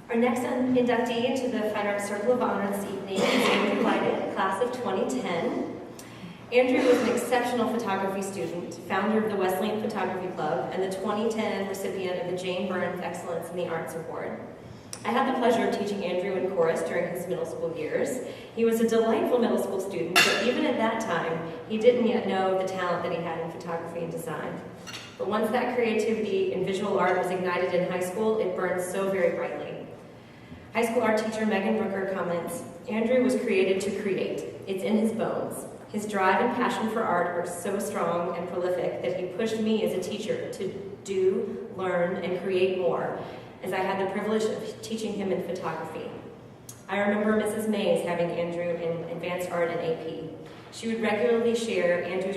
Our next inductee into the Fine Arts Circle of Honor this evening is Andrew White, class of 2010. Andrew was an exceptional photography student, founder of the Wesleyan Photography Club, and the 2010 recipient of the Jane Burns Excellence in the Arts Award. I had the pleasure of teaching Andrew in chorus during his middle school years. He was a delightful middle school student, but even at that time, he didn't yet know the talent that he had in photography and design. But once that creativity in visual art was ignited in high school, it burned so very brightly. High school art teacher Megan Brooker comments, Andrew was created to create. It's in his bones. His drive and passion for art are so strong and prolific that he pushed me as a teacher to do, learn, and create more, as I had the privilege of teaching him in photography. I remember Mrs. Mays having Andrew in advanced art and AP. She would regularly share Andrew's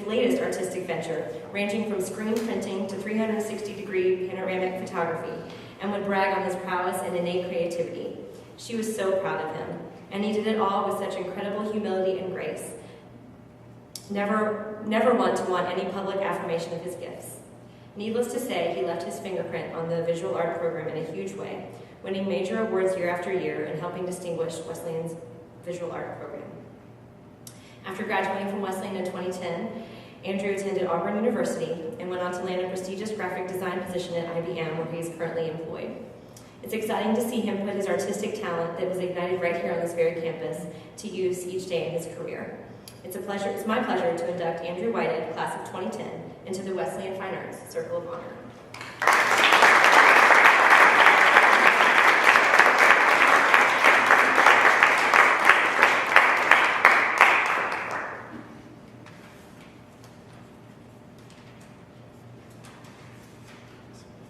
latest artistic venture, ranging from screen printing to 360-degree panoramic photography, and would brag on his prowess and innate creativity. She was so proud of him, and he did it all with such incredible humility and grace. Never one to want any public affirmation of his gifts. Needless to say, he left his fingerprint on the visual art program in a huge way, winning major awards year after year and helping distinguish Wesleyan's visual art program. After graduating from Wesleyan in 2010, Andrew attended Auburn University and went on to land a prestigious graphic design position at IBM, where he is currently employed. It's exciting to see him put his artistic talent that was ignited right here on this very campus to use each day in his career. It's my pleasure to induct Andrew Whitehead, class of 2010, into the Wesleyan Fine Arts Circle of Honor.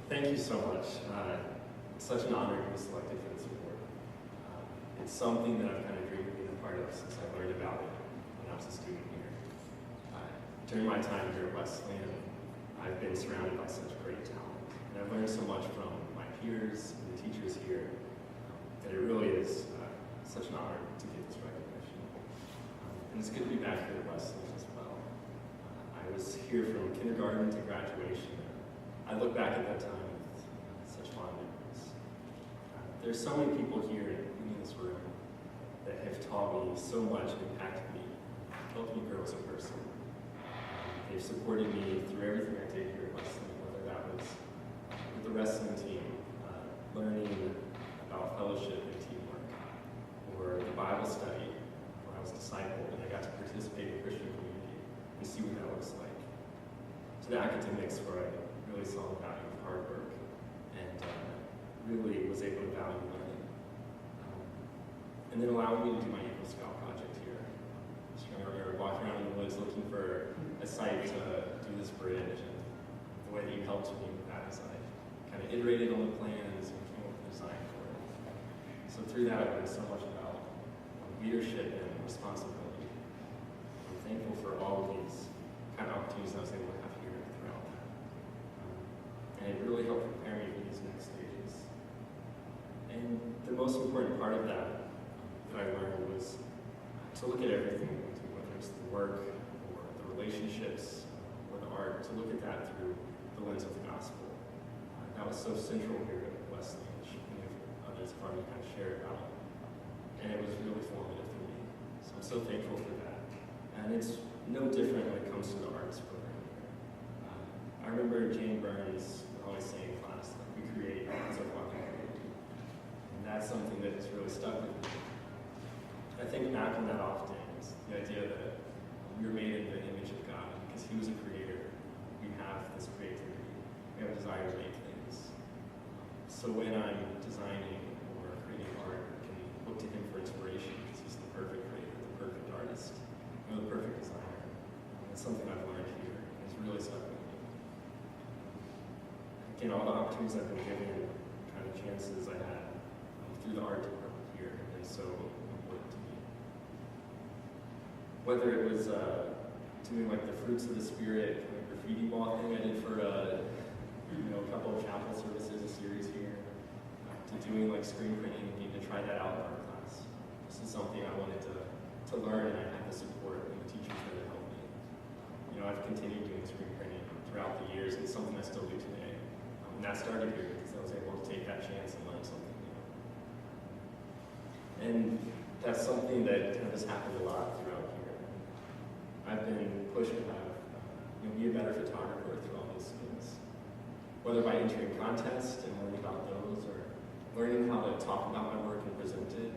Thank you so much. It's such an honor to be selected for this award. It's something that I've kind of dreamed of being a part of since I learned about it when I was a student here. During my time here at Wesleyan, I've been surrounded by such great talent, and I've learned so much from my peers and the teachers here that it really is such an honor to get this recognition. And it's good to be back here at Wesleyan as well. I was here from kindergarten to graduation. I look back at that time with such fond memories. There's so many people here, including this room, that have taught me so much, impacted me, helped me grow as a person. They've supported me through everything I did here at Wesleyan, whether that was with the wrestling team, learning about fellowship and teamwork, or the Bible study, where I was discipled and I got to participate in Christian community and see what that looks like, to the academics, where I really saw the value of hard work and really was able to value learning. And then allowing me to do my Eagle Scout project here. I remember walking around in the woods looking for a site to do this bridge, and the way that you helped me with that is I kind of iterated on the plans and came up with a design for it. So through that I learned so much about leadership and responsibility. I'm thankful for all of these kind of opportunities I was able to have here throughout that. And it really helped prepare me for these next stages. And the most important part of that I learned was to look at everything we do, whether it's the work or the relationships or the art, to look at that through the lens of the gospel. That was so central here at Wesleyan, which many of others have already kind of shared about. And it was really formative for me. So I'm so thankful for that. And it's no different when it comes to the arts program here. I remember Jane Burns always saying in class, like, we create as our Father created. And that's something that has really stuck with me. I think back on that often, is the idea that we were made in the image of God. Because He was a creator, we have this creativity. We have a desire to make things. So when I'm designing or creating art, I can look to Him for inspiration, because He's the perfect creator, the perfect artist, the perfect designer. And it's something I've learned here, and it's really stuck with me. Again, all the opportunities I've been given, kind of chances I had through the art department here, have been so important to me. Whether it was doing like the Fruits of the Spirit kind of graffiti wall thing I did for a couple of chapel services, a series here, to doing like screen printing and getting to try that out in art class. This is something I wanted to learn, and I had the support and the teachers that have helped me. I've continued doing screen printing throughout the years, and it's something I still do today. And that started here because I was able to take that chance and learn something new. And that's something that kind of has happened a lot throughout here. I've been pushed to have, be a better photographer through all these skills. Whether by entering contests and learning about those, or learning how to talk about my work and present it,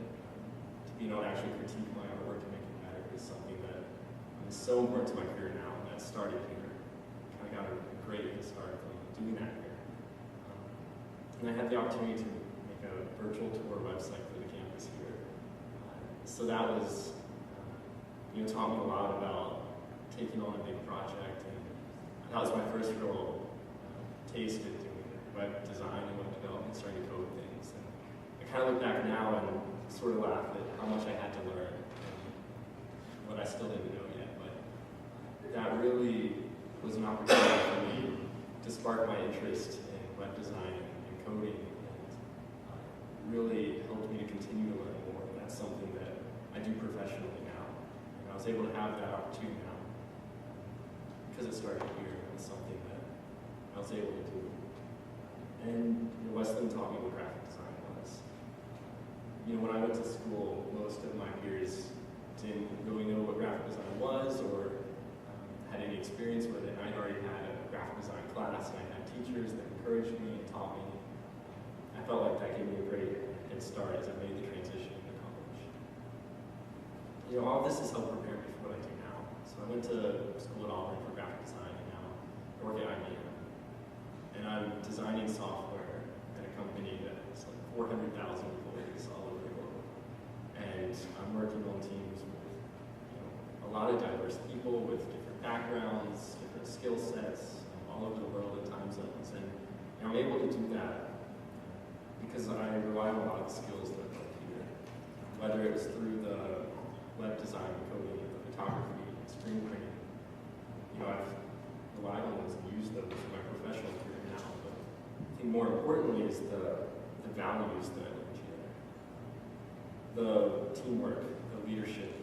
to actually critique my artwork and make it better is something that is so important to my career now. And that started here. I got a great start from doing that here. And I had the opportunity to make a virtual tour website for the campus here. So that was, taught me a lot about taking on a big project, and that was my first real taste at doing web design and web development, starting to code things. And I kind of look back now and sort of laugh at how much I had to learn, and what I still didn't know yet, but that really was an opportunity for me to spark my interest in web design and coding, and really helped me to continue to learn more. And that's something that I do professionally now. And I was able to have that opportunity now because it started here. It was something that I was able to do. And Wesleyan taught me what graphic design was. When I went to school, most of my peers didn't really know what graphic design was or had any experience with it. And I'd already had a graphic design class, and I had teachers that encouraged me and taught me. I felt like that gave me a great head start as I made the transition into college. All this has helped prepare me for what I do now. So I went to school at Auburn for graphic design, and now I work at IBM. And I'm designing software at a company that has like 400,000 employees all over the world. And I'm working on teams with a lot of diverse people with different backgrounds, different skill sets, all over the world at time zones. And I'm able to do that because I rely on a lot of the skills that I've built here. Whether it was through the web design, coding, the photography, screen printing, I've relied on those and used those in my professional career now. But I think more importantly is the values that I learned here. The teamwork, the leadership,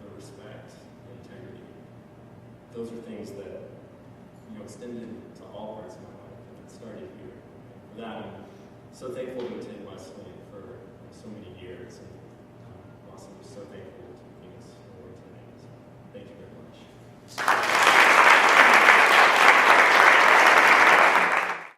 the respect, the integrity. Those are things that extended to all parts of my life, and it started here. And for that, I'm so thankful to attend Wesleyan.